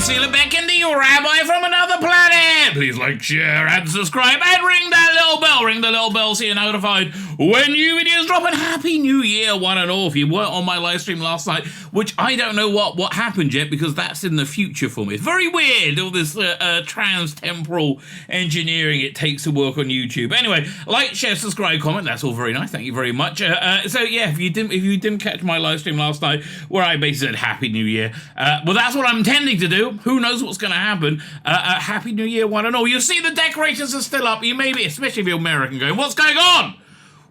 Tzvi Lebetkin, the Rabbi from another planet. Please like, share, and subscribe, and ring that little bell. Ring the little bell so you're notified when new videos drop. And Happy New Year, one and all. If you weren't on my live stream last night, which I don't know what happened yet, because that's in the future for me. It's very weird, all this trans-temporal engineering it takes to work on YouTube. Anyway, like, share, subscribe, comment. That's all very nice. Thank you very much. So yeah, if you didn't catch my live stream last night, where I basically said Happy New Year, well, that's what I'm intending to do. Who knows what's going to happen? Happy New Year, one and all. You see the decorations are still up. You may be, especially if you're American, going, what's going on?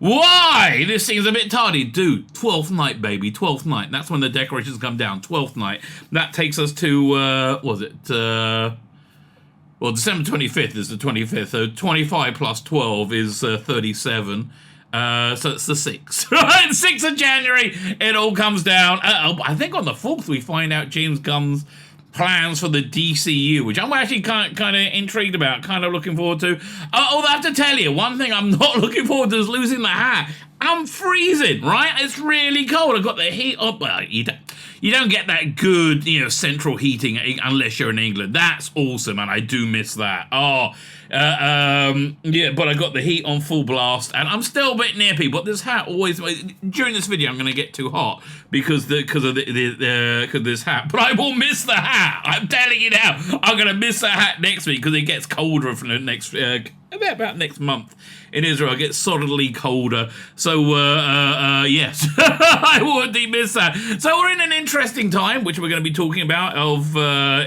Why? This seems a bit tardy. Dude, 12th night, baby. 12th night. That's when the decorations come down. 12th night. That takes us to, well, December 25th is the 25th. So 25 plus 12 is 37. So it's the 6th, right? 6th of January, it all comes down. I think on the 4th we find out James Gunn's plans for the DCU, which I'm actually kind of intrigued about, kind of looking forward to. Although I have to tell you, one thing I'm not looking forward to is losing the hat. I'm freezing, right? It's really cold. I've got the heat up. Well, you don't get that good, central heating unless you're in England. That's awesome, and I do miss that. Yeah, but I got the heat on full blast, and I'm still a bit nippy. But this hat always, during this video, I'm going to get too hot because of this hat. But I will miss the hat. I'm telling you now, I'm going to miss the hat next week because it gets colder from the next about next month in Israel. It gets solidly colder. So yes, I would miss that. So we're in an interesting time, which we're going to be talking about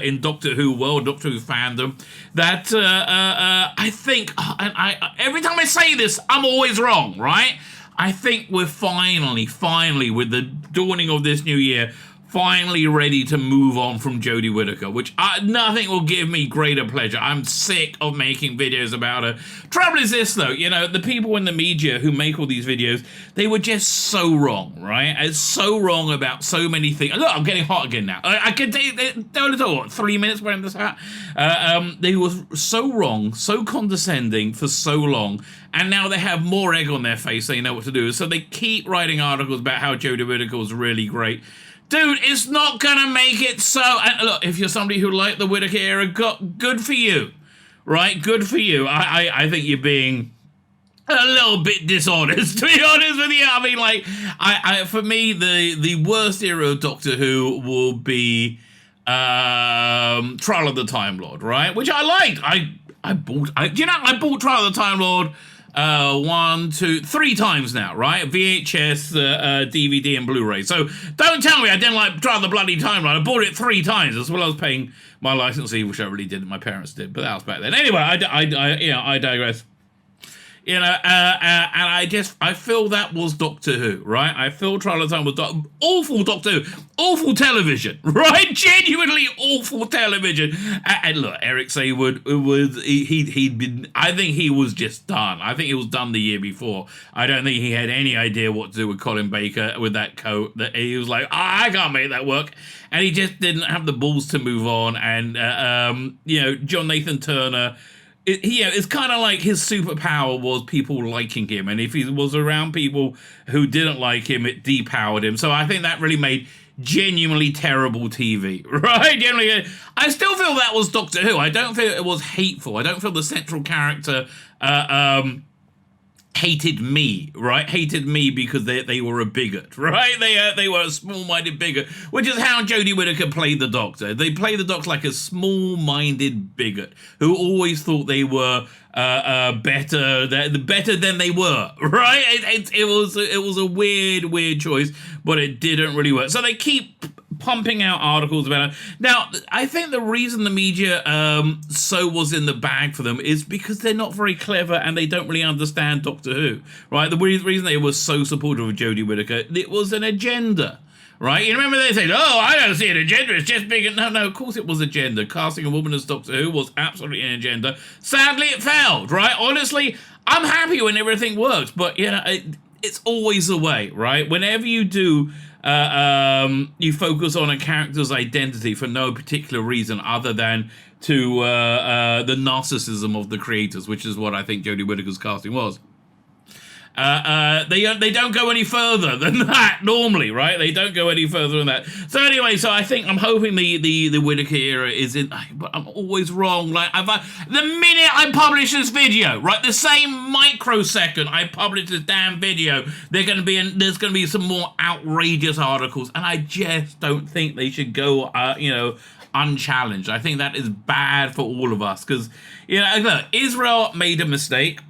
in Doctor Who world, Doctor Who fandom. That I think, and every time I say this, I'm always wrong, right? I think we're finally, with the dawning of this new year, finally ready to move on from Jodie Whittaker, which nothing will give me greater pleasure. I'm sick of making videos about her. Trouble is this, though, the people in the media who make all these videos, they were just so wrong, right? It's so wrong about so many things. Look, I'm getting hot again now. I can take, what, 3 minutes wearing this hat? They were so wrong, so condescending for so long, and now they have more egg on their face, they know what to do. So they keep writing articles about how Jodie Whittaker was really great. Dude, it's not gonna make it so. And look, if you're somebody who liked the Whittaker era, good for you, right? Good for you. I think you're being a little bit dishonest, to be honest with you. I mean, for me, the worst era of Doctor Who will be Trial of the Time Lord, right? Which I liked. I bought Trial of the Time Lord 1, 2, 3 times now, right? VHS, DVD, and Blu-ray. So don't tell me I didn't like Trial of the Bloody Timeline. I bought it 3 times as well as paying my licensee, which I really didn't. My parents did, but that was back then. Anyway, I digress. And I feel that was Doctor Who, right? I feel Trial of the Time was awful Doctor Who, awful television, right? Genuinely awful television. And look, Eric Saywood he'd been. I think he was just done. I think he was done the year before. I don't think he had any idea what to do with Colin Baker with that coat. That he was like, I can't make that work, and he just didn't have the balls to move on. And John Nathan Turner. It's kind of like his superpower was people liking him, and if he was around people who didn't like him, it depowered him. So I think that really made genuinely terrible TV, right? Generally, I still feel that was Doctor Who. I don't feel it was hateful. I don't feel the central character hated me, right? Hated me because they were a bigot, right? They were a small-minded bigot, which is how Jodie Whittaker played the Doctor. They played the Doctor like a small-minded bigot who always thought they were better than they were, right? It was a weird choice, but it didn't really work. So they keep pumping out articles about it. Now, I think the reason the media so was in the bag for them is because they're not very clever and they don't really understand Doctor Who, right? The reason they were so supportive of Jodie Whittaker, it was an agenda, right? You remember they said, I don't see an agenda, it's just big. No, of course it was agenda. Casting a woman as Doctor Who was absolutely an agenda. Sadly, it failed, right? Honestly, I'm happy when everything works, but, it's always the way, right? Whenever you do you focus on a character's identity for no particular reason other than to the narcissism of the creators, which is what I think Jodie Whittaker's casting was. They don't go any further than that normally, right? They don't go any further than that. So anyway, so I'm hoping the Whittaker era is in, but I'm always wrong. Like the minute I publish this video, right, the same microsecond I publish this damn video, there's gonna be some more outrageous articles, and I just don't think they should go, unchallenged. I think that is bad for all of us because, look, Israel made a mistake.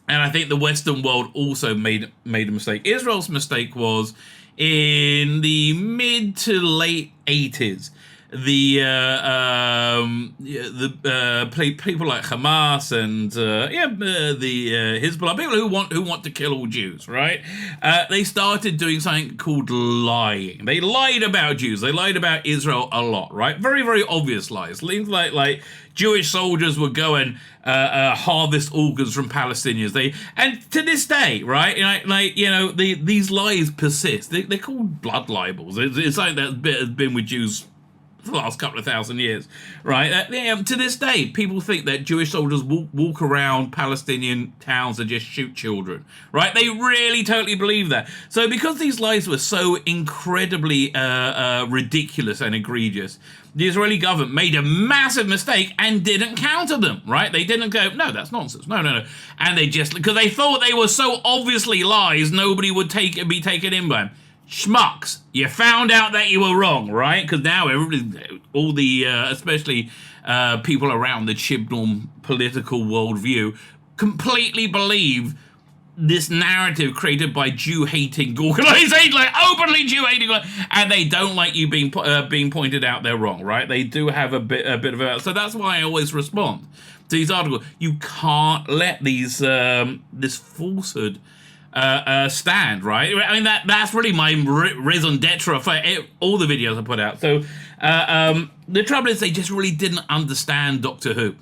And I think the Western world also made a mistake. Israel's mistake was in the mid to late 80s. The people like Hamas and the Hezbollah, people who want to kill all Jews, right? They started doing something called lying. They lied about Jews. They lied about Israel a lot, right? Very, very obvious lies. Things like Jewish soldiers would go and harvest organs from Palestinians. And to this day, right? These lies persist. They're called blood libels. It's something that's been with Jews for the last couple of thousand years, right? To this day, people think that Jewish soldiers walk around Palestinian towns and just shoot children, right? They really totally believe that. So because these lies were so incredibly ridiculous and egregious, the Israeli government made a massive mistake and didn't counter them, right? They didn't go, no, that's nonsense. No. And they just, because they thought they were so obviously lies, nobody would be taken in by them. Schmucks, you found out that you were wrong, right? Because now everybody, all the, especially people around the Chibnall political worldview, completely believe this narrative created by Jew-hating organizations, like openly Jew-hating, and they don't like you being pointed out they're wrong, right? They do have a bit of a, so that's why I always respond to these articles. You can't let these this falsehood stand, right? I mean, that's really my raison d'etre for all the videos I put out. So the trouble is they just really didn't understand Doctor Who.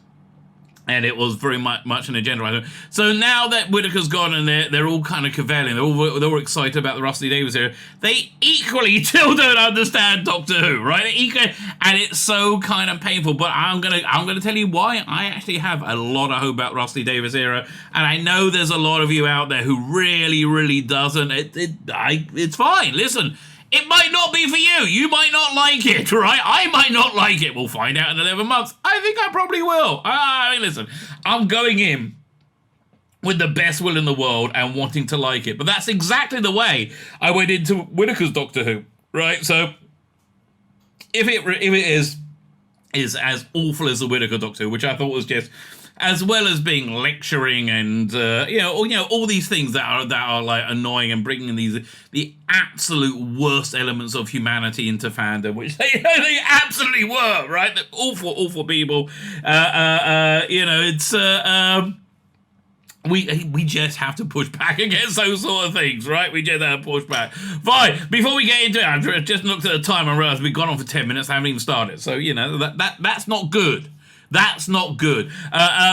And it was very much an agenda item. So now that Whittaker's gone and they're all kind of cavelling, they're all excited about the Rusty Davies era, they equally still don't understand Doctor Who, right? And it's so kind of painful. But I'm gonna tell you why I actually have a lot of hope about Rusty Davies era, and I know there's a lot of you out there who really, really doesn't. It's fine. Listen. It might not be for you. You might not like it, right? I might not like it. We'll find out in 11 months. I think I probably will. I mean, listen, I'm going in with the best will in the world and wanting to like it. But that's exactly the way I went into Whittaker's Doctor Who, right? So if it is as awful as the Whittaker Doctor Who, which I thought was just, as well as being lecturing and all these things that are like annoying and bringing in the absolute worst elements of humanity into fandom, which they absolutely were, right? They're awful people. We just have to push back against those sort of things, right? We just have to push back. Fine. Before we get into it, I've just looked at the time and realized we've gone on for 10 minutes. I haven't even started. So that's not good. That's not good.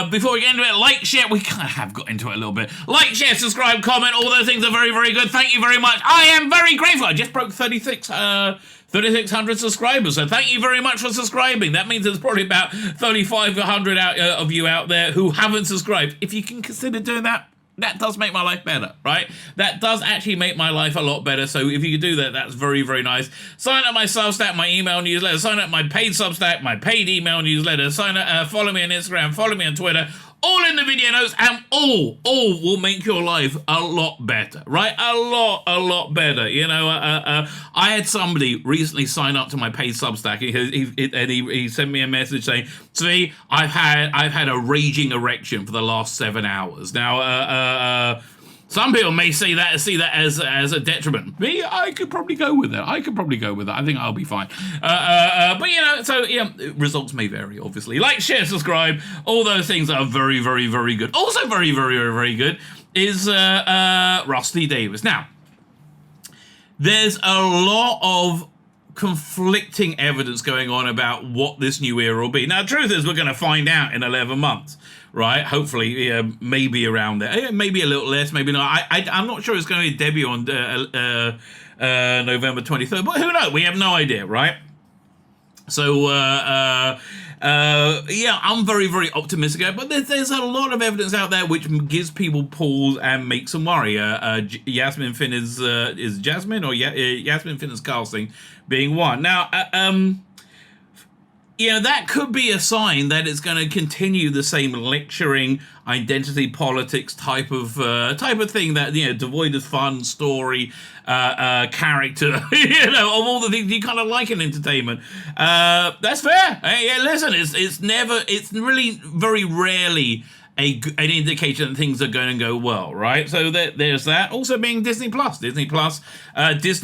Before we get into it, like, share. We kind of have got into it a little bit. Like, share, subscribe, comment. All those things are very, very good. Thank you very much. I am very grateful. I just broke 3,600 subscribers. So thank you very much for subscribing. That means there's probably about 3,500 of you out there who haven't subscribed. If you can consider doing that, that does make my life better, right? That does actually make my life a lot better. So if you could do that, that's very, very nice. Sign up my Substack, my email newsletter. Sign up my paid Substack, my paid email newsletter. Sign up, follow me on Instagram, follow me on Twitter. All in the video notes, and all will make your life a lot better, right? A lot better. I had somebody recently sign up to my paid Substack. He sent me a message saying, "Tzvi, I've had a raging erection for the last 7 hours." Now, some people may see that as a detriment. Me, I could probably go with it. I think I'll be fine. Results may vary, obviously. Like, share, subscribe. All those things are very, very, very good. Also very, very, very, very good is Rusty Davies. Now, there's a lot of conflicting evidence going on about what this new era will be. Now, the truth is we're going to find out in 11 months. Right, hopefully, maybe around there, maybe a little less, maybe not. I'm not sure it's going to be a debut on November 23rd, but who knows? We have no idea, right? So, yeah, I'm very, very optimistic. But there's a lot of evidence out there which gives people pause and makes them worry. Yasmin Finn is Jasmine, or Yasmin Finn's casting being one. Now, that could be a sign that it's going to continue the same lecturing, identity politics type of thing that, devoid of fun, story, character, of all the things you kind of like in entertainment. That's fair. Yeah, listen, it's really very rarely an indication that things are going to go well, right? So there's that. Also being Disney Plus. Disney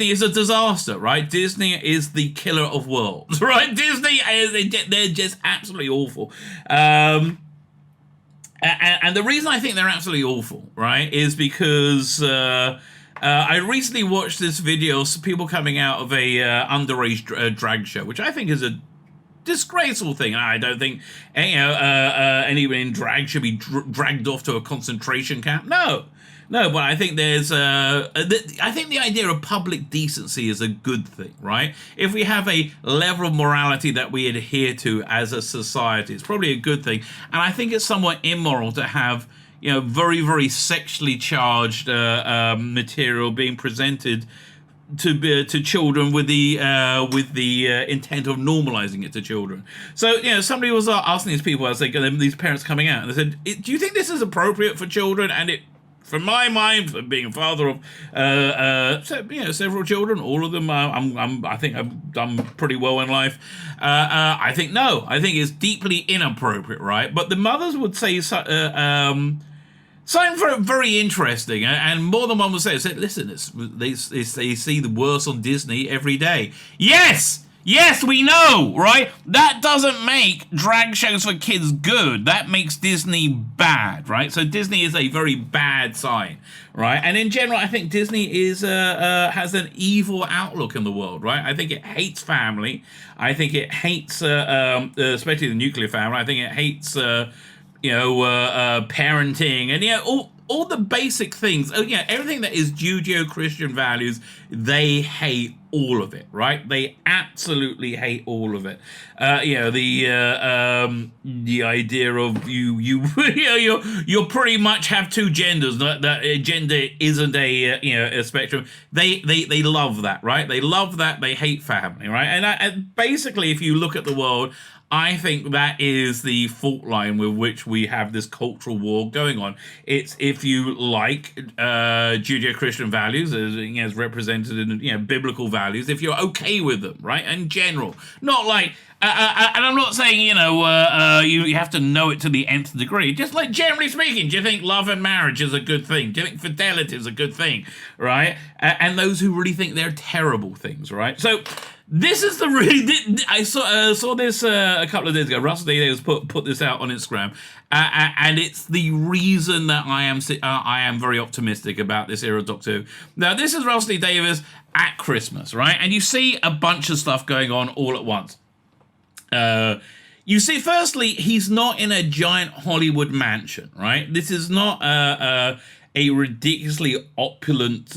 is a disaster, right? Disney is the killer of worlds, right? They're just absolutely awful. And the reason I think they're absolutely awful, right, is because I recently watched this video of people coming out of a underage drag show, which I think is a disgraceful thing. I don't think anyone in drag should be dragged off to a concentration camp. No, but I think I think the idea of public decency is a good thing, right? If we have a level of morality that we adhere to as a society, it's probably a good thing. And I think it's somewhat immoral to have very, very sexually charged material being presented to children with the intent of normalizing it to children. So somebody was asking these people, as these parents coming out, and they said, "Do you think this is appropriate for children?" And it, from my mind, for being a father of several children, all of them, I think I've done pretty well in life. I think no, I think it's deeply inappropriate, right? But the mothers would say something very interesting, and more than one would say, listen, they see the worst on Disney every day. Yes, we know, right? That doesn't make drag shows for kids good. That makes Disney bad, right? So Disney is a very bad sign, right? And in general, I think Disney has an evil outlook in the world, right? I think it hates family. I think it hates, especially the nuclear family. I think it hates parenting, and all the basic things. Everything that is Judeo-Christian values, they hate all of it, right? They absolutely hate all of it. The idea of you pretty much have two genders. That gender isn't a spectrum. They love that, right? They love that. They hate family, right? And basically, if you look at the world, I think that is the fault line with which we have this cultural war going on. It's if you like Judeo-Christian values as represented in biblical values, if you're okay with them, right? In general, not like and I'm not saying you have to know it to the nth degree. Just like generally speaking, do you think love and marriage is a good thing? Do you think fidelity is a good thing, right? And those who really think they're terrible things, right? So. This is the really. I saw this a couple of days ago. Russell Davies put this out on Instagram, and it's the reason that I am very optimistic about this era of Doctor Who. Now, this is Russell Davies at Christmas, right? And you see a bunch of stuff going on all at once. You see, firstly, he's not in a giant Hollywood mansion, right? This is not a ridiculously opulent.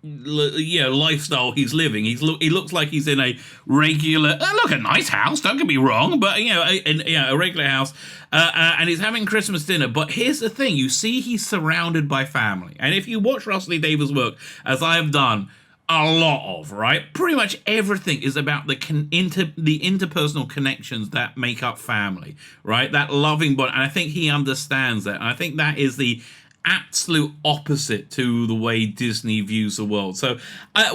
Lifestyle he's living. He looks like he's in a regular, a nice house. Don't get me wrong, but a regular house, and he's having Christmas dinner. But here's the thing: you see, he's surrounded by family, and if you watch Russell Davies' work, as I have done a lot of, right, pretty much everything is about the interpersonal connections that make up family, right? That loving bond, and I think he understands that, and I think that is the absolute opposite to the way Disney views the world. So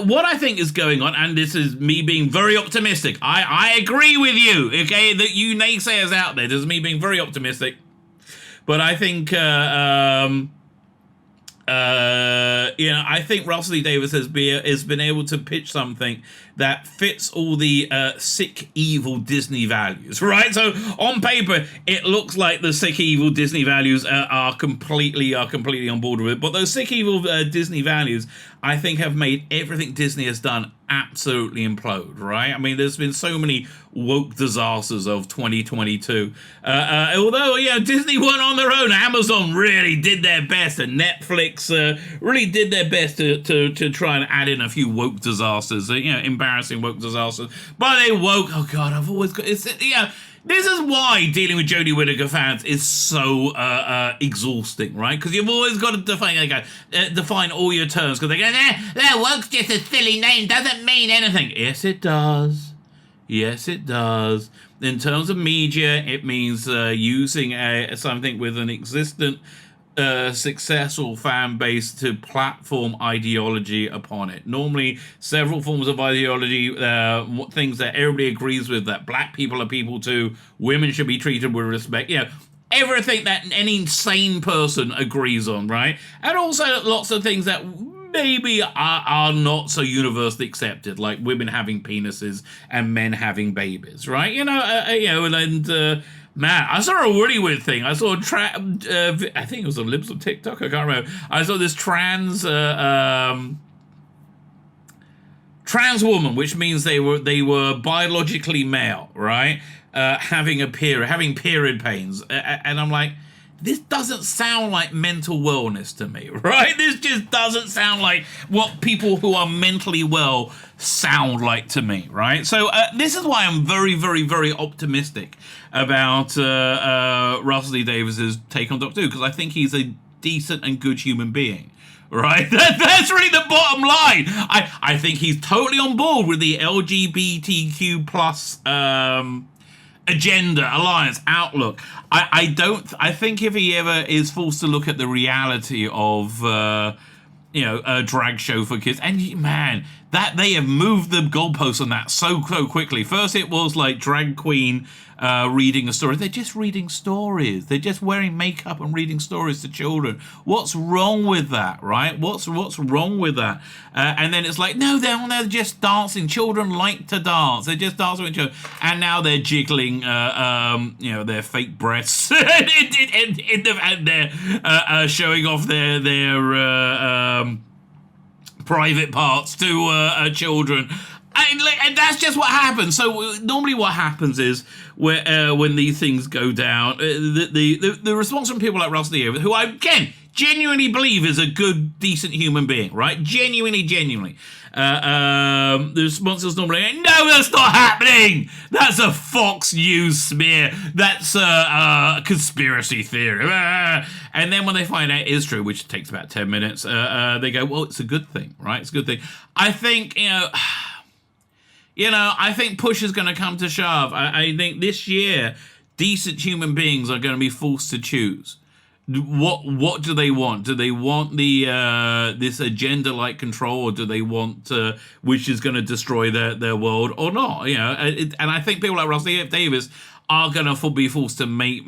what I think is going on, and this is me being very optimistic, I agree with you, okay, that you naysayers out there, this is me being very optimistic, but I think I think Russell Davies has been able to pitch something that fits all the sick, evil Disney values, right? So on paper, it looks like the sick, evil Disney values are completely on board with it. But those sick, evil Disney values I think have made everything Disney has done absolutely implode, right? I mean, there's been so many woke disasters of 2022. Although, Disney weren't on their own. Amazon really did their best, and Netflix really did their best to try and add in a few woke disasters, embarrassing woke disasters. But they woke, oh God, I've always got, this is why dealing with Jodie Whittaker fans is so exhausting, right? Because you've always got to define all your terms. Because they go, woke's just a silly name, doesn't mean anything. Yes, it does. Yes, it does. In terms of media, it means using something with an existent successful fan base to platform ideology upon it. Normally, several forms of ideology, things that everybody agrees with, that black people are people too, women should be treated with respect, everything that any sane person agrees on, right? And also lots of things that maybe are not so universally accepted, like women having penises and men having babies, right? Man, I saw a really weird thing. I saw I think it was on Libs of TikTok. I can't remember. I saw this trans woman, which means they were biologically male, right? Having period pains, and I'm like, this doesn't sound like mental wellness to me, right? This just doesn't sound like what people who are mentally well sound like to me, right? So this is why I'm very, very, very optimistic about Russell D. Davis's take on Doctor Who, because I think he's a decent and good human being. Right? That's really the bottom line. I think he's totally on board with the LGBTQ plus agenda, alliance, outlook. I think if he ever is forced to look at the reality of a drag show for kids, and man, that they have moved the goalposts on that so quickly. First it was like drag queen reading a story. They're just reading stories. They're just wearing makeup and reading stories to children. What's wrong with that, right? What's wrong with that? And then it's like, no, they're just dancing. Children like to dance. They're just dancing with children. And now they're jiggling, their fake breasts and they're showing off their private parts to children. And that's just what happens. So normally what happens is when these things go down, the response from people like Russell Davis, who I, again, genuinely believe is a good, decent human being, right? Genuinely. The response is normally, no, that's not happening. That's a Fox News smear. That's a conspiracy theory. And then when they find out it is true, which takes about 10 minutes, they go, well, it's a good thing, right? It's a good thing. I think, I think push is going to come to shove. I think this year, decent human beings are going to be forced to choose. What do they want? Do they want the this agenda-like control, or do they want which is going to destroy their world or not? And I think people like Russell Davis are going to be forced to make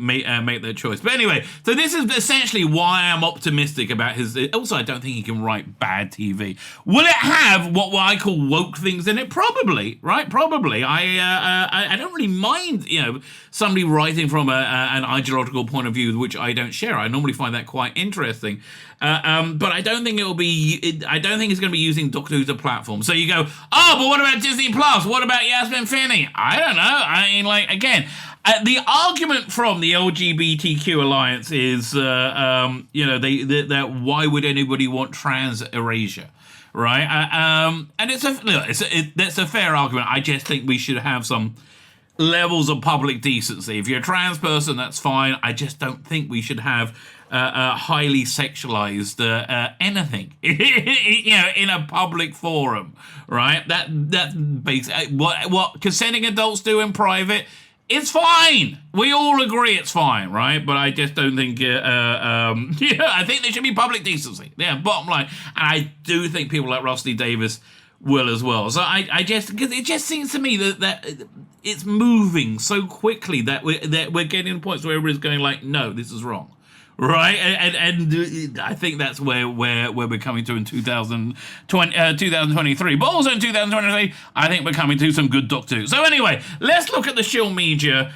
their choice. But anyway, so this is essentially why I'm optimistic about his... Also, I don't think he can write bad TV. Will it have what I call woke things in it? Probably, right? Probably. I don't really mind, somebody writing from an ideological point of view, which I don't share. I normally find that quite interesting. But I don't think I don't think it's going to be using Doctor Who as a platform. So you go, oh, but what about Disney Plus? What about Yasmin Finney? I don't know. I mean, again, the argument from the LGBTQ alliance is, that why would anybody want trans erasure, right? And that's a fair argument. I just think we should have some levels of public decency. If you're a trans person, that's fine. I just don't think we should have highly sexualized anything, in a public forum, right? That's basically what consenting adults do in private. It's fine. We all agree it's fine, right? But I just don't think. I think there should be public decency. Yeah, bottom line. And I do think people like Russell Davis will as well. So because it just seems to me that it's moving so quickly that we're getting to points where everybody's going like, no, this is wrong. Right, and I think that's where we're coming to in 2023, but also in 2023, I think we're coming to some good Doctor Who. So anyway, let's look at the Shill media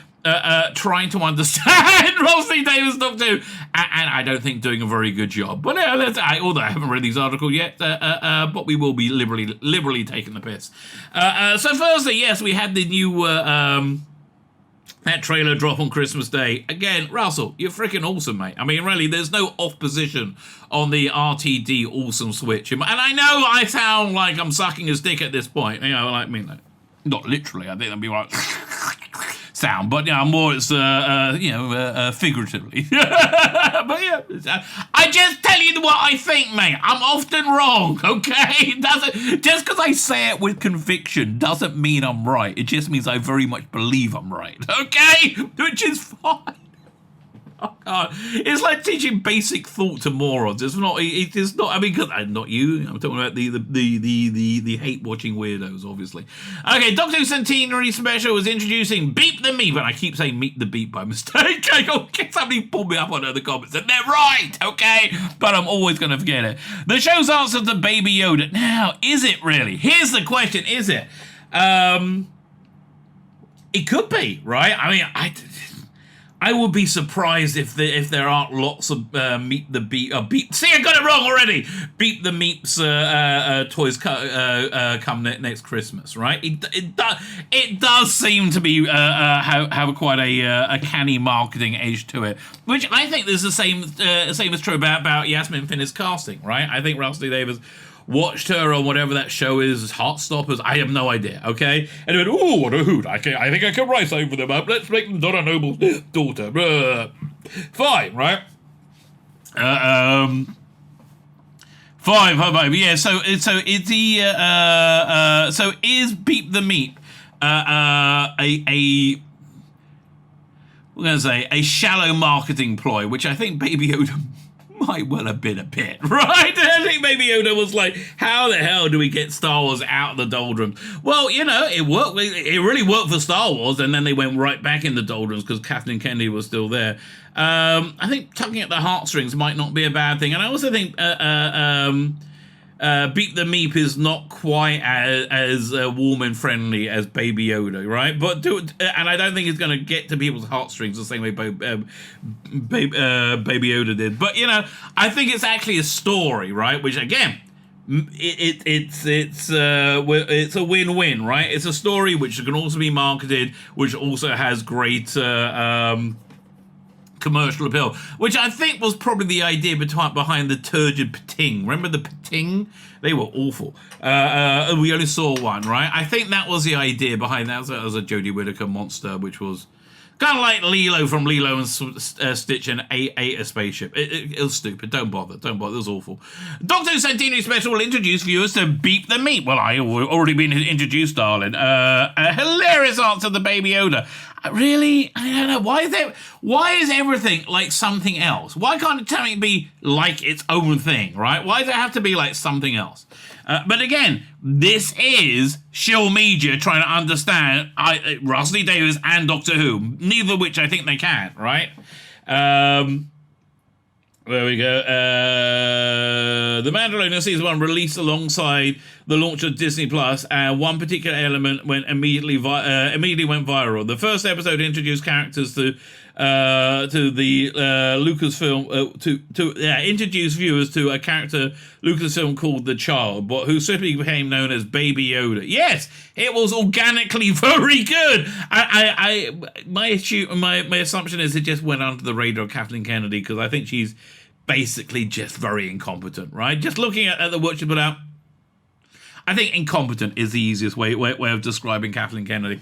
trying to understand Rosny Davis Doctor Who, and I don't think doing a very good job. But although I haven't read these articles yet, but we will be liberally taking the piss. So firstly, yes, we had the new that trailer drop on Christmas Day. Again, Russell, you're freaking awesome, mate. I mean, really, there's no opposition on the RTD awesome switch. And I know I sound like I'm sucking his dick at this point. You know, like, I mean, not literally. I think that'd be right. Sound, but more it's figuratively. But yeah, I just tell you what I think, mate. I'm often wrong, okay? Just because I say it with conviction doesn't mean I'm right. It just means I very much believe I'm right, okay? Which is fine. Oh God. It's like teaching basic thought to morons. It's not. I mean, cause, not you. I'm talking about the hate watching weirdos, obviously. Okay, Doctor Who Centenary Special was introducing Beep the Meep, and I keep saying Meet the Beep by mistake. Somebody pulled me up on the comments, and they're right. Okay, but I'm always going to forget it. The show's answer to Baby Yoda. Now, is it really? Here's the question: is it? It could be, right? I mean, I would be surprised if there aren't lots of Meet the Beep. Beep. See, I got it wrong already. Beep the Meeps toys come next Christmas, right? It does seem to be have quite a canny marketing edge to it, which I think is the same is true about Yasmin Finney's casting, right? I think Rusty Davis watched her on whatever that show is, Heartstoppers. I have no idea, okay? And he went, ooh, what a hoot. I think I can write something for them up. Let's make them Donna Noble's daughter. Fine, right? Five. Yeah, so is Beep the Meep we're gonna say a shallow marketing ploy, which I think Baby Yoda might well have been a bit, right? I think Baby Yoda was like, how the hell do we get Star Wars out of the doldrums? Well, it worked. It really worked for Star Wars, and then they went right back in the doldrums because Kathleen Kennedy was still there. I think tugging at the heartstrings might not be a bad thing, and I also think Beep the Meep is not quite as warm and friendly as Baby Yoda, right? But and I don't think it's going to get to people's heartstrings the same way Baby Yoda did. But I think it's actually a story, right? Which again, it's a win-win, right? It's a story which can also be marketed, which also has great commercial appeal, which I think was probably the idea behind the turgid Pating. Remember the Pating? They were awful. We only saw one, right? I think that was the idea behind that. That was a Jodie Whittaker monster, which was kind of like Lilo from Lilo and Stitch and ate a spaceship. It was stupid. Don't bother. It was awful. Doctor Who Centenary Special will introduce viewers to Beep the Meep. Well, I already been introduced, darling. A hilarious answer to Baby Yoda. Really? I don't know. Why is everything like something else? Why can't it be like its own thing, right? Why does it have to be like something else? But again, this is Shill Media trying to understand Rusty Davis and Doctor Who, neither of which I think they can, right? There we go. The Mandalorian Season 1 released alongside the launch of Disney Plus, and one particular element immediately went viral. The first episode introduced characters to the Lucasfilm introduce viewers to a character Lucasfilm called the Child, but who simply became known as Baby Yoda. Yes, it was organically very good. My assumption is it just went under the radar of Kathleen Kennedy because I think she's basically just very incompetent, right? Just looking at the work she put out, I think incompetent is the easiest way of describing Kathleen Kennedy.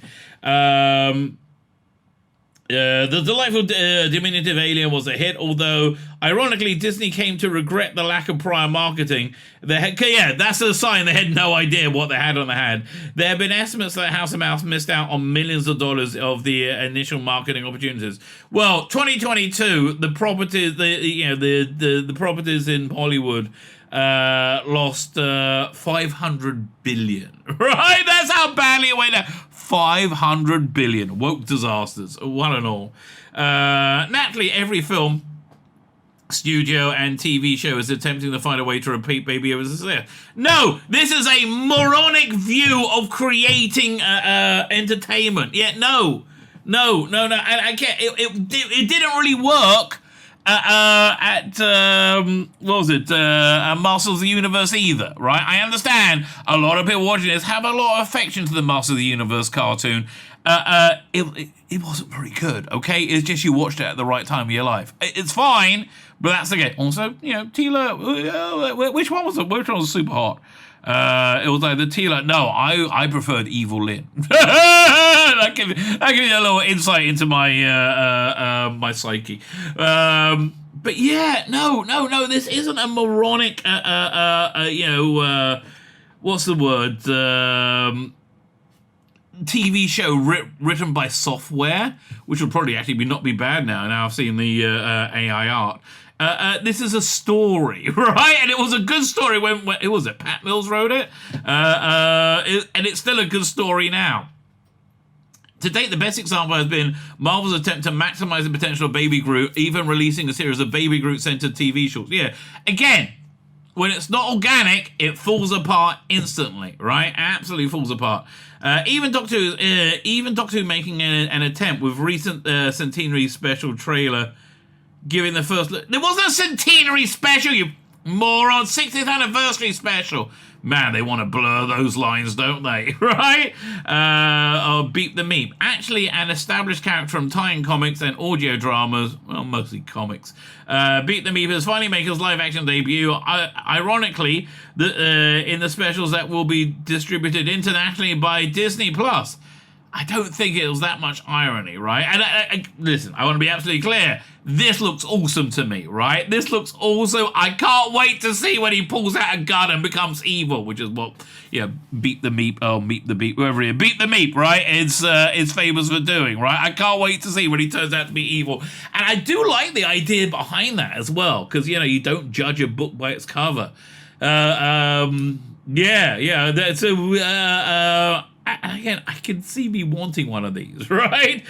The delightful diminutive alien was a hit, although ironically Disney came to regret the lack of prior marketing. That's a sign they had no idea what they had on the hand. There have been estimates that House of Mouse missed out on millions of dollars of the initial marketing opportunities. Well, 2022, the properties, the properties in Hollywood lost $500 billion. Right, that's how badly it went down. $500 billion. Woke disasters, one and all. Naturally, every film, studio, and TV show is attempting to find a way to repeat Baby Yoda's success. No, this is a moronic view of creating entertainment. Yeah, no. No. And I can't. It didn't really work at what was it? Masters of the Universe either, right? I understand a lot of people watching this have a lot of affection to the Masters of the Universe cartoon. It wasn't very good, okay? It's just you watched it at the right time of your life. It's fine, but that's okay. Also, Tila, which one was it? Which one was super hot? It was like the Tila. No, I preferred Evil Lyn. that gives you a little insight into my my psyche. But yeah, no. This isn't a moronic. What's the word? TV show written by software, which would probably actually not be bad now I've seen the AI art. This is a story, right? And it was a good story when who was it? Pat Mills wrote it? And it's still a good story now. To date, the best example has been Marvel's attempt to maximize the potential of Baby Groot, even releasing a series of Baby Groot-centered TV shows. Yeah, again, when it's not organic, it falls apart instantly, right? Absolutely falls apart. Even Doctor Who making an attempt with recent Centenary special trailer, giving the first look. There wasn't a Centenary special, you moron. 60th anniversary special. Man, they want to blur those lines, don't they? Right? Or Beep the Meep. Actually, an established character from tie-in comics and audio dramas, well, mostly comics. Beep the Meep is finally making his live-action debut. Ironically, in the specials that will be distributed internationally by Disney+. I don't think it was that much irony, right? And listen, I want to be absolutely clear. This looks awesome to me, right? This looks awesome. I can't wait to see when he pulls out a gun and becomes evil, which is what, Beep the Meep, Meep the Beep, whoever it is. Beep the Meep, right? It's famous for doing, right? I can't wait to see when he turns out to be evil. And I do like the idea behind that as well, because, you don't judge a book by its cover. Again, I can see me wanting one of these, right?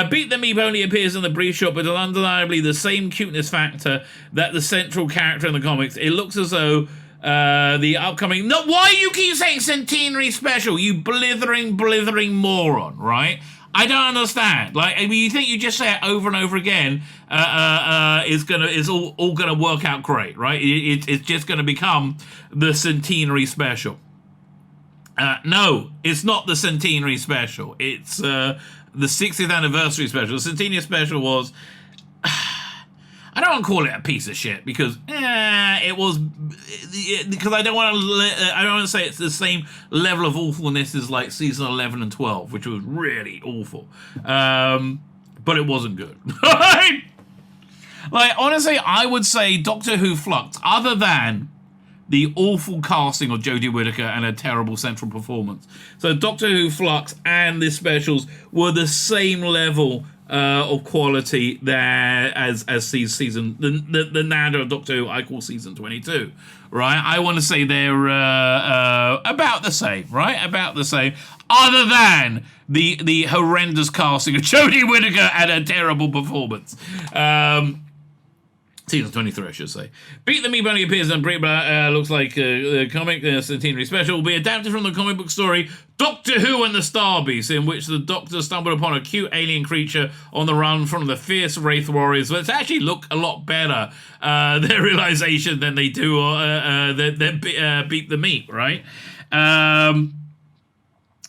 Beat the Meep only appears in the brief shot, but is undeniably the same cuteness factor that the central character in the comics. It looks as though the upcoming... No, why you keep saying Centenary Special, you blithering moron, right? I don't understand. You think you just say it over and over again, it's all gonna work out great, right? It's just gonna become the Centenary Special. No, it's not the Centenary Special. It's the 60th Anniversary Special. The Centenary Special was... I don't want to call it a piece of shit because it was... Because I don't want to say it's the same level of awfulness as like season 11 and 12, which was really awful. But it wasn't good. Honestly, I would say Doctor Who Flux, other than the awful casting of Jodie Whittaker and a terrible central performance. So Doctor Who Flux and the specials were the same level of quality there as season the Nanda of Doctor Who I call season 22, right? I want to say they're about the same, right? About the same, other than the horrendous casting of Jodie Whittaker and a terrible performance. Season 23, I should say. Beat the Meep only appears in looks like the comic Centenary Special will be adapted from the comic book story Doctor Who and the Star Beast, in which the Doctor stumbled upon a cute alien creature on the run from the fierce Wraith Warriors. Let's actually look a lot better, their realization than they do Beat the Meep, right?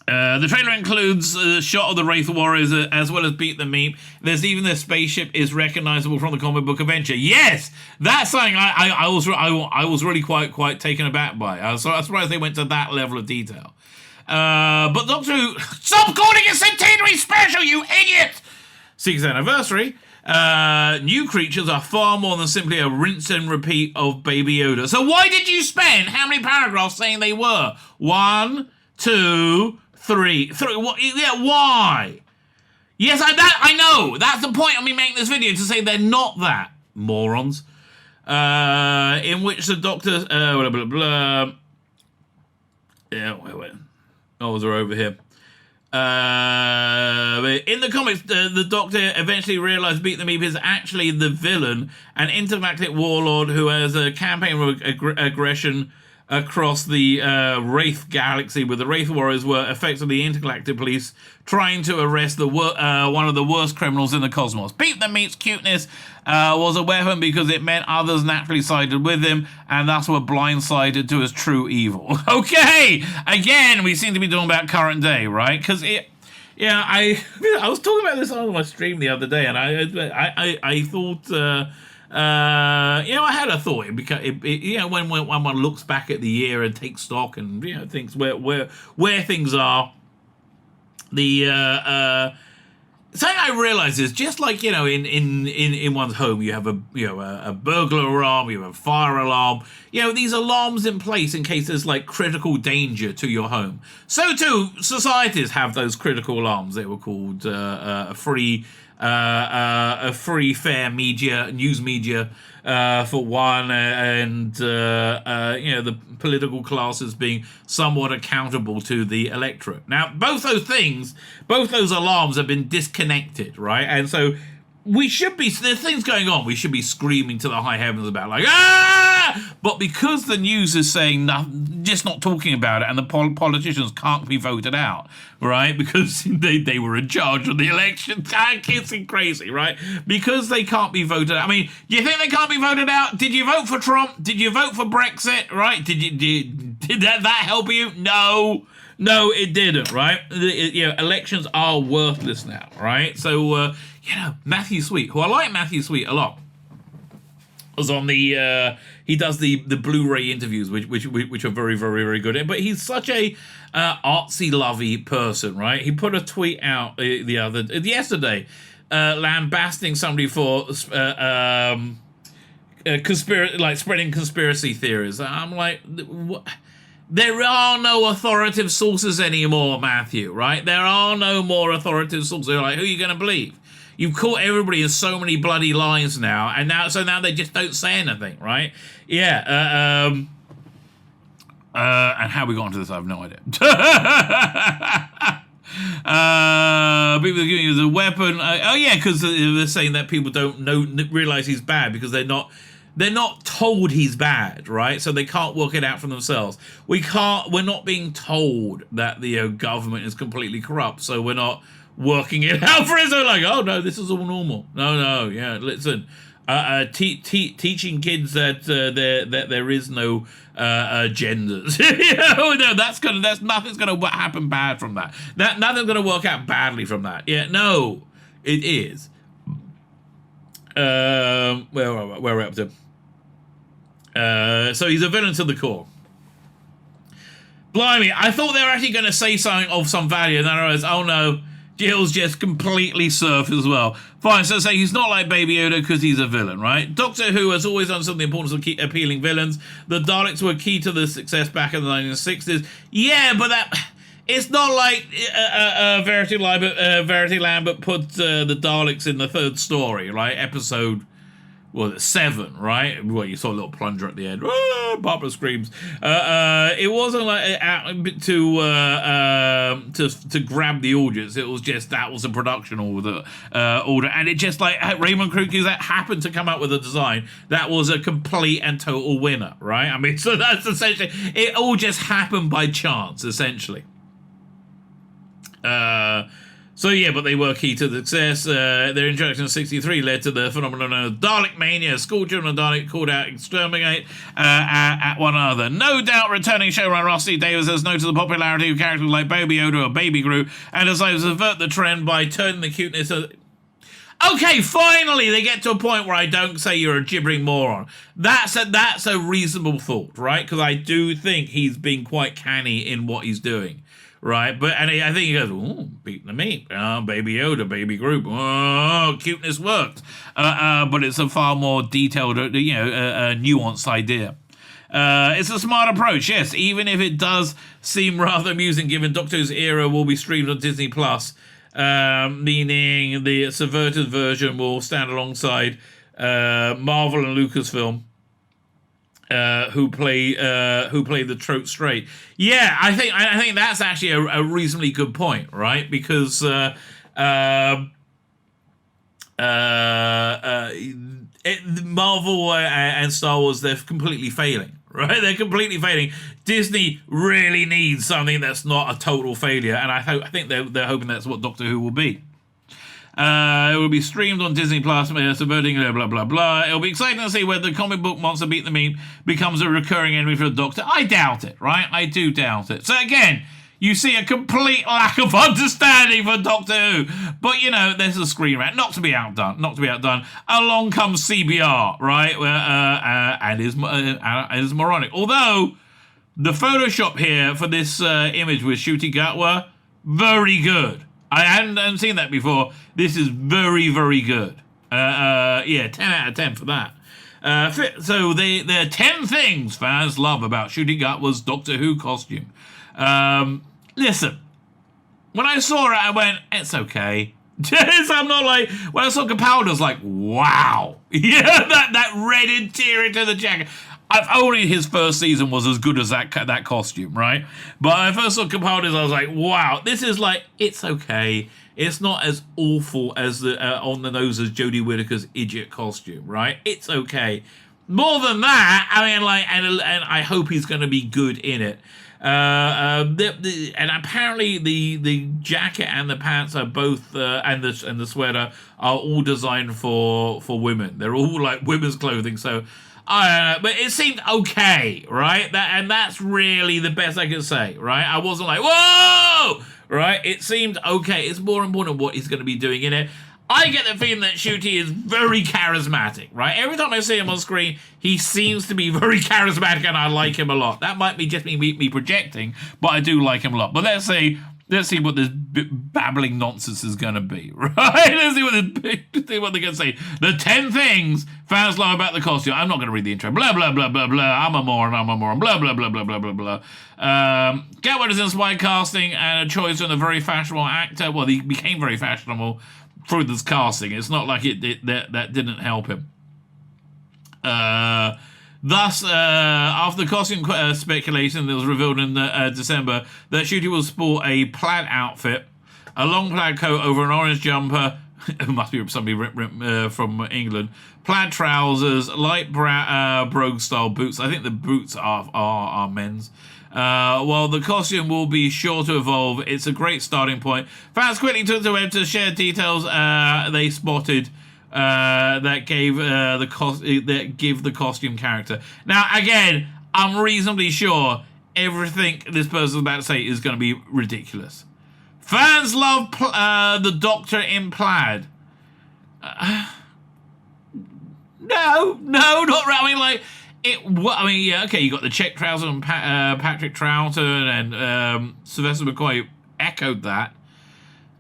The trailer includes a shot of the Wraith Warriors as well as Beat the Meep. There's even their spaceship is recognizable from the comic book adventure. Yes, that's something I was really quite taken aback by. I was surprised they went to that level of detail. But Doctor Who, stop calling it Centenary Special, you idiot! 60th anniversary. New creatures are far more than simply a rinse and repeat of Baby Yoda. So why did you spend how many paragraphs saying they were? 1, 2, 3. What? Yeah, why? Yes, I know. That's the point of me making this video, to say they're not that. Morons. In which the Doctor... blah, blah, blah. Yeah, wait. Oh, they're over here. In the comics, the Doctor eventually realized Beat the Meep is actually the villain, an intergalactic warlord who has a campaign of aggression across the Wraith galaxy, where the Wraith warriors were effectively intergalactic police trying to arrest one of the worst criminals in the cosmos. Beat that meets cuteness was a weapon because it meant others naturally sided with him and thus were blindsided to his true evil. Okay, again, we seem to be talking about current day, right? Because yeah, I was talking about this on my stream the other day, and I thought. I had a thought. When one looks back at the year and takes stock and thinks where things are, the something I realize is just like in one's home you have a burglar alarm, you have a fire alarm, these alarms in place in case there's like critical danger to your home. So too societies have those critical alarms. They were called a free fair media, news media, for one, and the political classes being somewhat accountable to the electorate. Now, both those alarms have been disconnected, right? And so there's things going on we should be screaming to the high heavens about, like, ah! But because the news is saying nothing, just not talking about it, and the politicians can't be voted out, right? Because they were in charge of the election. It's crazy, right? Because they can't be voted out. I mean, do you think they can't be voted out? Did you vote for Trump? Did you vote for Brexit, right? Did that help you? No, it didn't, right? Elections are worthless now, right? So, Matthew Sweet, who I like Matthew Sweet a lot, was on the he does the Blu-ray interviews, which are very, very, very good. But he's such a artsy, lovey person, right? He put a tweet out yesterday, lambasting somebody for spreading conspiracy theories. I'm like, what? There are no authoritative sources anymore, Matthew, right? There are no more authoritative sources. They're like, who are you going to believe? You've caught everybody in so many bloody lies now, and now they just don't say anything, right? Yeah. And how we got onto this, I have no idea. People are giving you the weapon. Because they're saying that people don't realize he's bad because they're not told he's bad, right? So they can't work it out for themselves. We're not being told that the government is completely corrupt, so we're not working it out for us. So like, oh no, this is all normal. No, yeah, listen. Teaching kids that there is no genders. Nothing's gonna happen bad from that. Nothing's gonna work out badly from that. Yeah, no, it is. Where are we up to? So he's a villain to the core. Blimey, I thought they were actually going to say something of some value, and then I realized, oh no, Jill's just completely surf as well. Fine, so say he's not like Baby Yoda because he's a villain, right? Doctor Who has always understood the importance of appealing villains. The Daleks were key to the success back in the 1960s. Yeah, but it's not like Verity Lambert put the Daleks in the third story, right? Episode 7, right? Well, you saw a little plunger at the end. Barbara screams. It wasn't like to grab the audience. It was just that was a production order, and it just like Raymond Krukes that happened to come up with a design that was a complete and total winner, right? I mean, so that's essentially it. All just happened by chance, essentially. So yeah, but they were key to the success. Their introduction in 1963 led to the phenomenon of Dalek mania. School children of Dalek called out exterminate at one another. No doubt returning showrunner Rusty Davis has noted the popularity of characters like Baby Yoda or Baby Groot and decided to subvert the trend by turning the cuteness of... Okay, finally they get to a point where I don't say you're a gibbering moron. That's a reasonable thought, right? Because I do think he's being quite canny in what he's doing. Right, I think he goes, ooh, beating the meat. Baby Yoda, Baby Groot. Oh, cuteness worked. But it's a far more detailed, nuanced idea. It's a smart approach, yes, even if it does seem rather amusing given Doctor Who's era will be streamed on Disney+, meaning the subverted version will stand alongside Marvel and Lucasfilm. Who play the trope straight? Yeah, I think that's actually a reasonably good point, right? Because Marvel and Star Wars, they're completely failing, right? They're completely failing. Disney really needs something that's not a total failure, and I think they're hoping that's what Doctor Who will be. It will be streamed on Disney Plus, subverting blah blah blah. It'll be exciting to see whether the comic book monster Beat the Meat becomes a recurring enemy for the Doctor. I doubt it, right? I do doubt it. So again, you see a complete lack of understanding for Doctor Who. But, you know, there's a screen rant. Not to be outdone. Along comes CBR, right? And is moronic. Although, the Photoshop here for this image with Ncuti Gatwa, very good. I hadn't seen that before. This is very, very good. 10 out of 10 for that. So there are 10 things fans love about Ncuti Gatwa's Doctor Who costume. Listen, when I saw it, I went, it's okay. I'm not like, when I saw Capaldi, I was like, wow. Yeah, that red interior to the jacket. If only his first season was as good as that costume, right? But when I first saw Capaldi's, I was like, wow, this is like, it's okay. It's not as awful as the on the nose as Jodie Whittaker's idiot costume, right? It's okay. More than that, I mean, like, and I hope he's going to be good in it. And apparently the jacket and the pants are both and the sweater are all designed for women. They're all like women's clothing, so I don't know, but it seemed okay, right? That's really the best I can say, right? I wasn't like, whoa, right? It seemed okay. It's more important what he's going to be doing in it. I get the feeling that Ncuti is very charismatic, right? Every time I see him on screen, he seems to be very charismatic, and I like him a lot. That might be just me projecting, but I do like him a lot. But let's see what this babbling nonsense is going to be, right? Let's see what they're going to say. The 10 things fans love about the costume. I'm not going to read the intro. Blah, blah, blah, blah, blah. I'm a moron. Blah, blah, blah, blah, blah, blah, blah. Gatwa is inspired casting and a choice from a very fashionable actor. Well, he became very fashionable through this casting. It's not like that didn't help him. Thus, after the costume speculation that was revealed in December, that Ncuti will sport a plaid outfit, a long plaid coat over an orange jumper, it must be somebody from England, plaid trousers, light brogue-style boots. I think the boots are men's. While the costume will be sure to evolve, it's a great starting point. Fans quickly took to the web to share details they spotted that give the costume character. Now, again, I'm reasonably sure everything this person's about to say is going to be ridiculous. Fans love the Doctor in plaid. No, not right. I mean, like, yeah, okay, you got the check trousers and Patrick Troughton and Sylvester McCoy echoed that.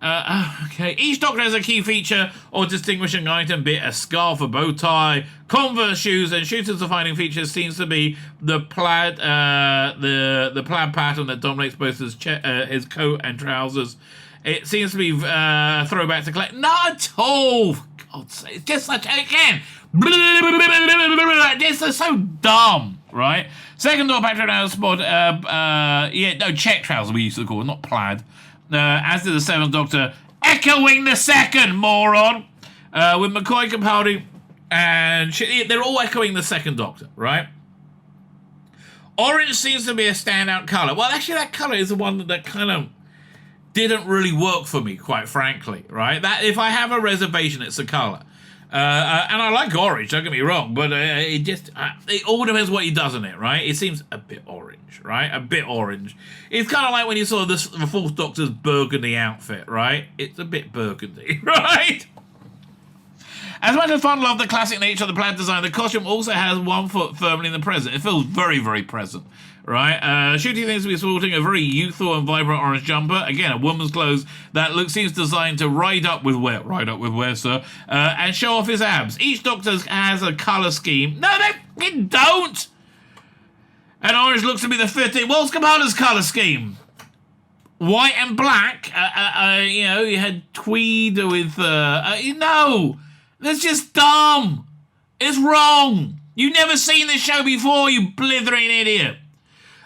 Okay, each Doctor has a key feature or distinguishing item, be it a scarf, a bow tie, Converse shoes, and Ncuti defining features seems to be the plaid, the plaid pattern that dominates both his coat and trousers. It seems to be throwback to collect. Not at all. For God's sake, it's just such again. This is so dumb, right? Second door Patrick Troughton spot. Check trousers we used to call it, not plaid. As did the Seventh Doctor, echoing the second, moron. With McCoy, Capaldi, and they're all echoing the Second Doctor, right? Orange seems to be a standout colour. Well, actually, that colour is the one that kind of didn't really work for me, quite frankly, right? That if I have a reservation, it's a colour. And I like orange, don't get me wrong, but it all depends what he does in it, right? It seems a bit orange, right? A bit orange. It's kind of like when you saw the Fourth Doctor's burgundy outfit, right? It's a bit burgundy, right? As much as fun love the classic nature of the plaid design, the costume also has one foot firmly in the present. It feels very, very present, right? Ncuti seems to be sporting a very youthful and vibrant orange jumper. Again, a woman's clothes that seems designed to ride up with wear, sir, and show off his abs. Each Doctor has a colour scheme. No, they don't! And orange looks to be the fitting. What's Capaldi's colour scheme? White and black. You had tweed with. No, that's just dumb. It's wrong. You've never seen this show before, you blithering idiot.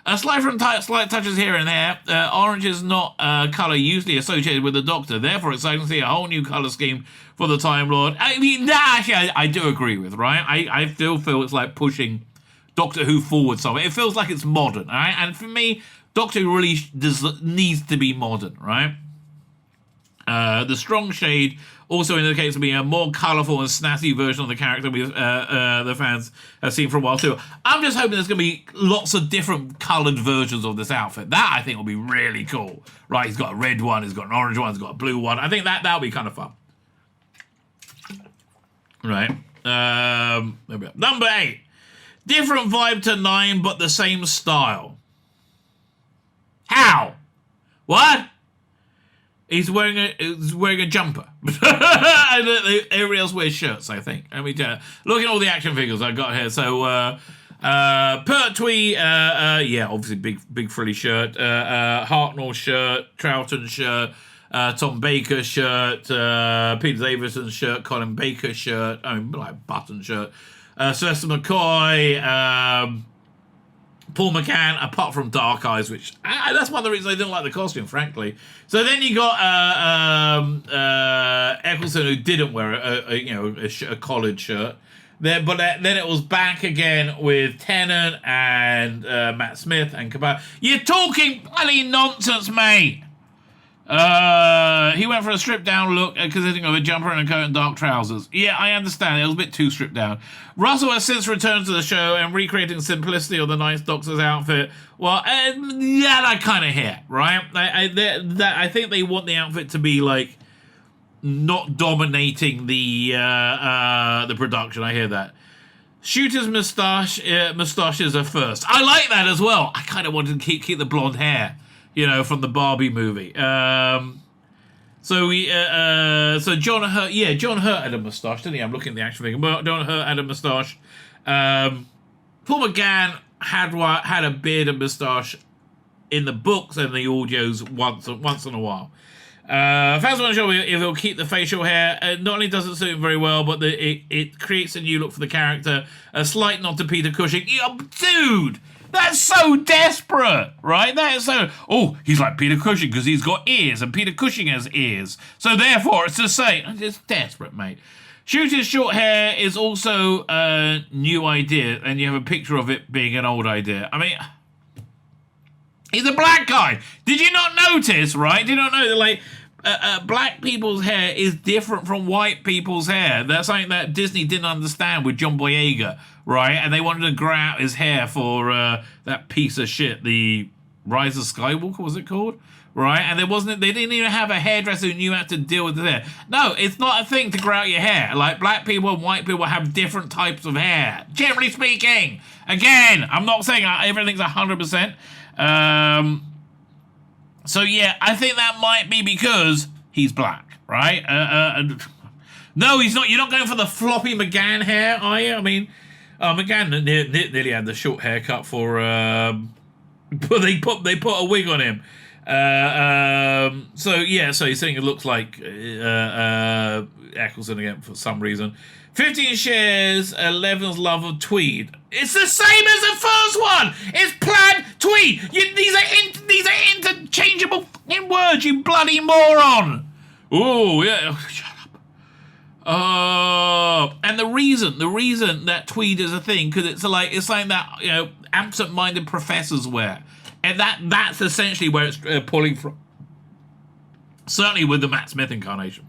Aside from slight touches here and there, orange is not a colour usually associated with the Doctor. Therefore, it's exciting to see a whole new colour scheme for the Time Lord. I mean, actually, I do agree with, right? I still feel it's like pushing Doctor Who forward somewhere. It feels like it's modern, all right? And for me, Doctor Who really needs to be modern, right? The strong shade also indicates to be a more colourful and snazzy version of the character the fans have seen for a while too. I'm just hoping there's going to be lots of different coloured versions of this outfit. That I think will be really cool. Right, he's got a red one, he's got an orange one, he's got a blue one. I think that'll be kind of fun. Right. There we go. Number 8. Different vibe to 9, but the same style. How? What? He's wearing a jumper. Everybody else wears shirts, I think. I mean, look at all the action figures I got here. So, Pertwee, yeah, obviously big frilly shirt. Hartnell shirt, Troughton shirt, Tom Baker shirt, Peter Davison shirt, Colin Baker shirt. I mean, like button shirt. Sylvester McCoy, Paul McCann, apart from Dark Eyes, which that's one of the reasons I didn't like the costume, frankly. So then you got Eccleston, who didn't wear a collared shirt. Then it was back again with Tennant and Matt Smith and Cabal. You're talking bloody nonsense, mate. He went for a stripped down look consisting of a jumper and a coat and dark trousers. Yeah, I understand. It was a bit too stripped down. Russell has since returned to the show and recreating simplicity of the Ninth Doctor's outfit. Well, yeah, I kind of hear, right? I think they want the outfit to be like not dominating the production. I hear that. Shooter's moustaches are first. I like that as well. I kind of wanted to keep the blonde hair. From the Barbie movie. So John Hurt, John Hurt had a moustache, didn't he? I'm looking at the action figure. John Hurt had a moustache. Paul McGann had a beard and moustache in the books and the audios once in a while. Fans want to show if he'll keep the facial hair. Not only does it suit him very well, but it creates a new look for the character. A slight nod to Peter Cushing. Dude! That's so desperate, right? That is so... Oh, he's like Peter Cushing because he's got ears and Peter Cushing has ears. So therefore, it's the same. It's desperate, mate. Shooter's short hair is also a new idea, and you have a picture of it being an old idea. I mean, he's a black guy. Did you not notice, right? Did you not know that, like... black people's hair is different from white people's hair. That's something that Disney didn't understand with John Boyega, right? And they wanted to grow out his hair for that piece of shit, the Rise of Skywalker, was it called? Right? And they didn't even have a hairdresser who knew how to deal with the hair. No, it's not a thing to grow out your hair. Like, black people and white people have different types of hair, generally speaking. Again, I'm not saying everything's 100%. So yeah, I think that might be because he's black, right? No, he's not. You're not going for the floppy McGann hair, are you? I mean, McGann nearly had the short haircut for, but they put a wig on him. So he's saying it looks like Eccleston again for some reason. 15 shares 11's love of tweed. It's the same as the first one. It's plaid tweed. These are interchangeable fucking words. You bloody moron. Oh yeah. Shut up. And the reason that tweed is a thing because it's something that absent-minded professors wear, and that's essentially where it's pulling from. Certainly with the Matt Smith incarnation.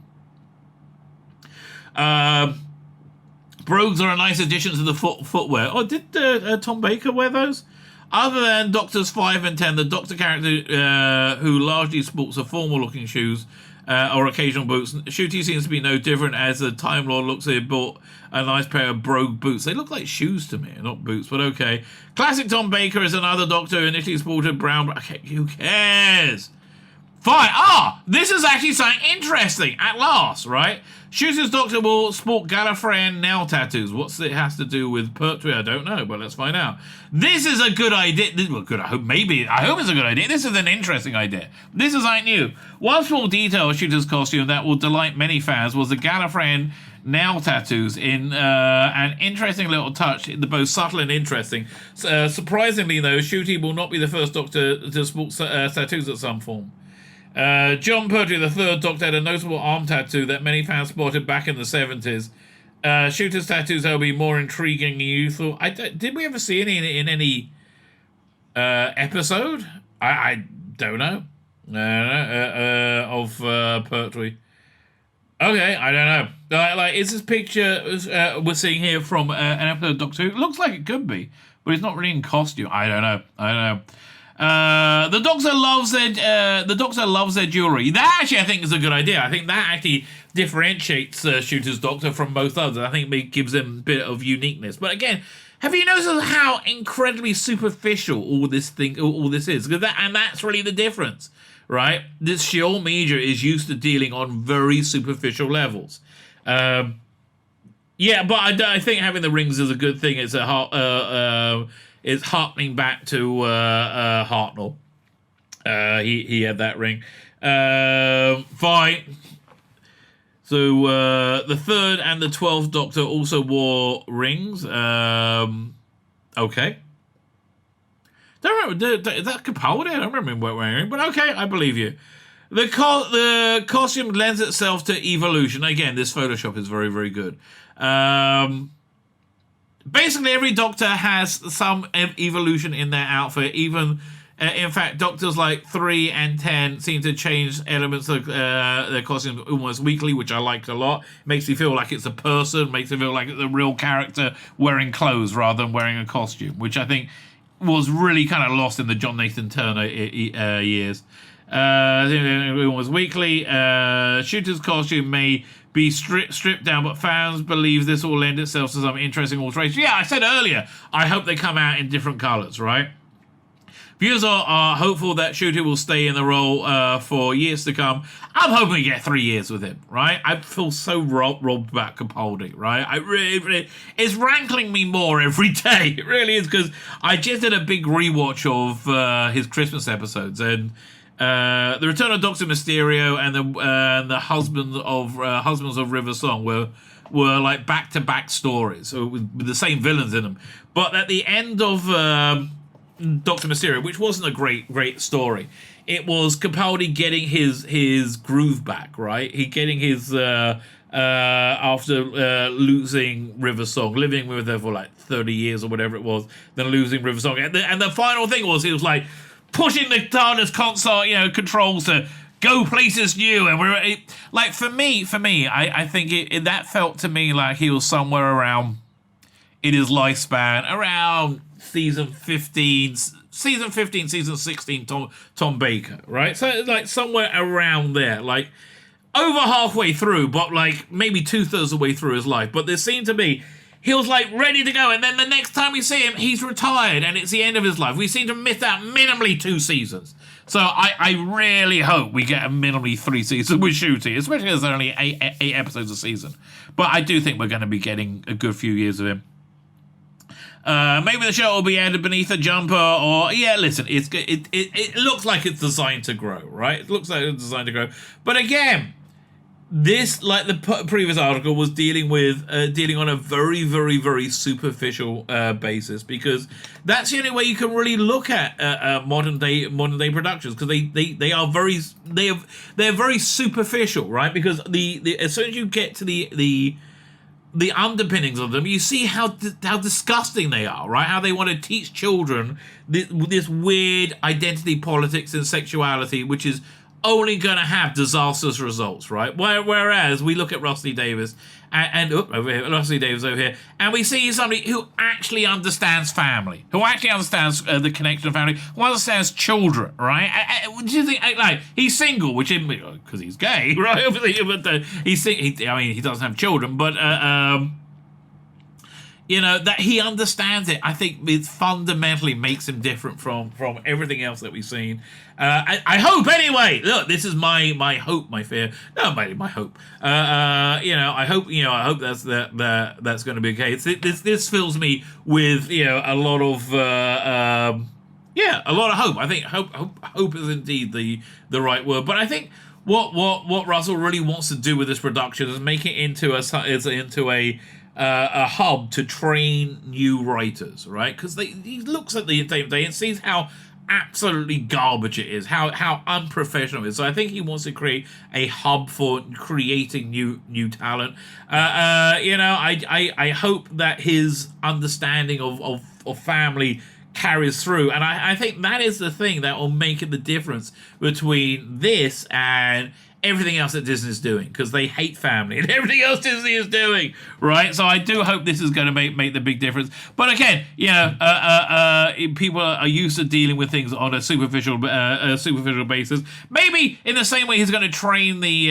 Brogues are a nice addition to the footwear. Oh, did Tom Baker wear those? Other than Doctors 5 and 10, the Doctor character who largely sports a formal-looking shoes or occasional boots, Shooty seems to be no different as the Time Lord looks like he bought a nice pair of brogue boots. They look like shoes to me, not boots, but okay. Classic Tom Baker is another Doctor who initially sported brown... Okay, who cares? Fine. This is actually something interesting at last, right? Shooter's Doctor will sport Gallifreyan nail tattoos. What's it has to do with Pertwee? I don't know, but let's find out. This is a good idea. Well, good. I hope it's a good idea. This is an interesting idea. This is something new. One small detail of Shooter's costume that will delight many fans was the Gallifreyan nail tattoos in an interesting little touch, both subtle and interesting. Surprisingly, though, Shooty will not be the first Doctor to sport tattoos of some form. John Pertwee, the third Doctor, had a notable arm tattoo that many fans spotted back in the 70s. Shooter's tattoos will be more intriguing and youthful. Did we ever see any in any episode? I don't know. Of Pertwee. Okay, I don't know. Like, is this picture we're seeing here from an episode of Doctor Who? It looks like it could be, but it's not really in costume. I don't know. The Doctor loves their jewelry. That actually, I think, is a good idea. I think that actually differentiates Shooter's Doctor from most others. I think it gives him a bit of uniqueness. But again, have you noticed how incredibly superficial all this is? And that's really the difference, right? This Shill media is used to dealing on very superficial levels. Yeah, but I think having the rings is a good thing. It's harkening back to Hartnell. He had that ring. Fine. So the 3rd and the 12th Doctor also wore rings. Okay. Don't remember. Is that Capaldi? I don't remember him wearing a ring, but okay, I believe you. The costume lends itself to evolution. Again, this Photoshop is very, very good. Basically, every Doctor has some evolution in their outfit. Even, in fact, Doctors like 3 and 10 seem to change elements of their costumes almost weekly, which I liked a lot. Makes me feel like it's a person. Makes me feel like it's a real character wearing clothes rather than wearing a costume, which I think was really kind of lost in the John Nathan Turner years. Almost weekly. Shooter's costume may be stripped down, but fans believe this will lend itself to some interesting alterations. Yeah, I said earlier, I hope they come out in different colours, right? Viewers are hopeful that Shooter will stay in the role for years to come. I'm hoping we get 3 years with him, right? I feel so robbed about Capaldi, right? I really, it's rankling me more every day. It really is, because I just did a big rewatch of his Christmas episodes, and the Return of Doctor Mysterio and the Husbands of River Song were like back-to-back stories, so with the same villains in them. But at the end of Doctor Mysterio, which wasn't a great story, it was Capaldi getting his groove back, right? He getting his after losing River Song, living with her for like 30 years or whatever it was, then losing River Song, and the final thing was he was like pushing the TARDIS console, controls to go places new, and like for me, I think that felt to me like he was somewhere around in his lifespan around season 15, season 16, Tom Baker, right? So like somewhere around there, like over halfway through, but like maybe 2/3 of the way through his life. But there seemed to be, he was like ready to go, and then the next time we see him, he's retired, and it's the end of his life. We seem to miss out minimally 2 seasons. So I really hope we get a minimally 3 seasons with Shooty, especially as there are only 8 episodes a season. But I do think we're going to be getting a good few years of him. Maybe the show will be added beneath a jumper, or listen, it looks like it's designed to grow, right? It looks like it's designed to grow, but again, this, like the previous article, was dealing on a very, very, very superficial basis, because that's the only way you can really look at modern day productions, because they're very superficial, right? Because as soon as you get to the underpinnings of them, you see how disgusting they are, right? How they want to teach children this weird identity politics and sexuality, which is only going to have disastrous results, right? Whereas we look at Rusty Davis Rusty Davis over here, and we see somebody who actually understands family, who actually understands the connection of family, who understands children, right? Do you think, like, he's single, which is because he's gay, right? Obviously, but he doesn't have children, but that he understands it. I think it fundamentally makes him different from everything else that we've seen. I hope, anyway. Look, this is my hope, my fear. No, my hope. I hope that's going to be okay. This fills me with a lot of a lot of hope. I think hope is indeed the right word. But I think what Russell really wants to do with this production is make it into a hub to train new writers, right? Because he looks at the day and sees how absolutely garbage it is, how unprofessional it is. So I think he wants to create a hub for creating new talent. I hope that his understanding of family carries through, and I think that is the thing that will make it the difference between this and everything else that Disney is doing, because they hate family and everything else Disney is doing, right? So I do hope this is going to make the big difference. But again, people are used to dealing with things on a superficial basis. Maybe in the same way he's going to train he's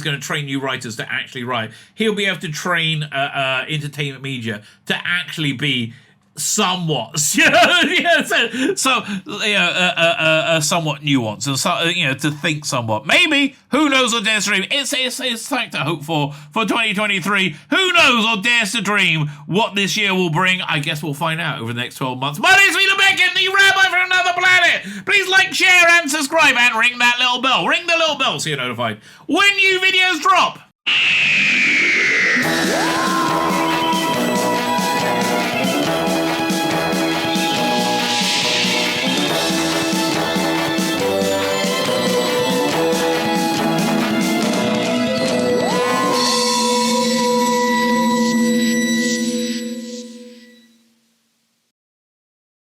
going to train new writers to actually write. He'll be able to train entertainment media to actually be somewhat, somewhat nuanced, and to think somewhat. Maybe, who knows or dares to dream? It's something to hope for 2023. Who knows or dares to dream what this year will bring? I guess we'll find out over the next 12 months. My name's Tzvi Lebetkin, the Rabbi from another planet. Please like, share, and subscribe, and ring that little bell. Ring the little bell so you're notified when new videos drop.